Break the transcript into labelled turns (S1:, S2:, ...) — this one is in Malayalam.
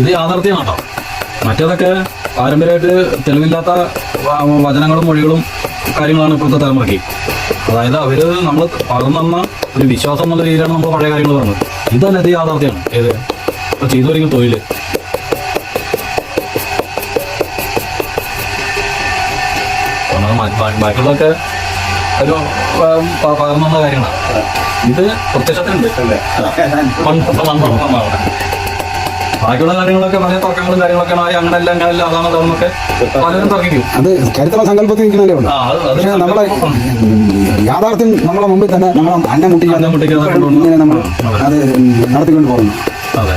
S1: ഇത് യാഥാർത്ഥ്യമാണ് കേട്ടോ. മറ്റേതൊക്കെ പാരമ്പര്യമായിട്ട് തെളിവില്ലാത്ത വചനങ്ങളും മൊഴികളും കാര്യങ്ങളാണ് ഇപ്പോഴത്തെ തലമുറയ്ക്ക്. അതായത് അവര് നമ്മൾ പറഞ്ഞു തന്ന ഒരു വിശ്വാസം എന്നുള്ള രീതിയിലാണ് നമ്മൾ പഴയ കാര്യങ്ങൾ പറഞ്ഞത്. ഇതല്ല, ഇത് യാഥാർത്ഥ്യമാണ്. ഏത് ഇപ്പൊ ചെയ്തു വരിക തൊഴിൽ ബാക്കിയുള്ളതൊക്കെ ഒരു പകർന്നു തന്ന കാര്യങ്ങളാണ്. ഇത് പ്രത്യക്ഷത്തിലുണ്ട്. ബാക്കിയുള്ള കാര്യങ്ങളൊക്കെ പല തർക്കങ്ങളും കാര്യങ്ങളൊക്കെ ആയി അങ്ങനെയല്ല അതാണെന്നൊക്കെ പലരും തർക്കിക്കും.
S2: അത് ചരിത്ര സങ്കല്പത്തിൽ നിൽക്കുന്നതല്ലേ ഉള്ളൂ. പക്ഷേ നമ്മളെ യാഥാർത്ഥ്യം നമ്മളെ മുമ്പിൽ തന്നെ നമ്മളെ അന്നം മുട്ടിക്കാൻ ഇങ്ങനെ നമ്മൾ അത് നടത്തിക്കൊണ്ട് പോകുന്നു.
S1: അതെ.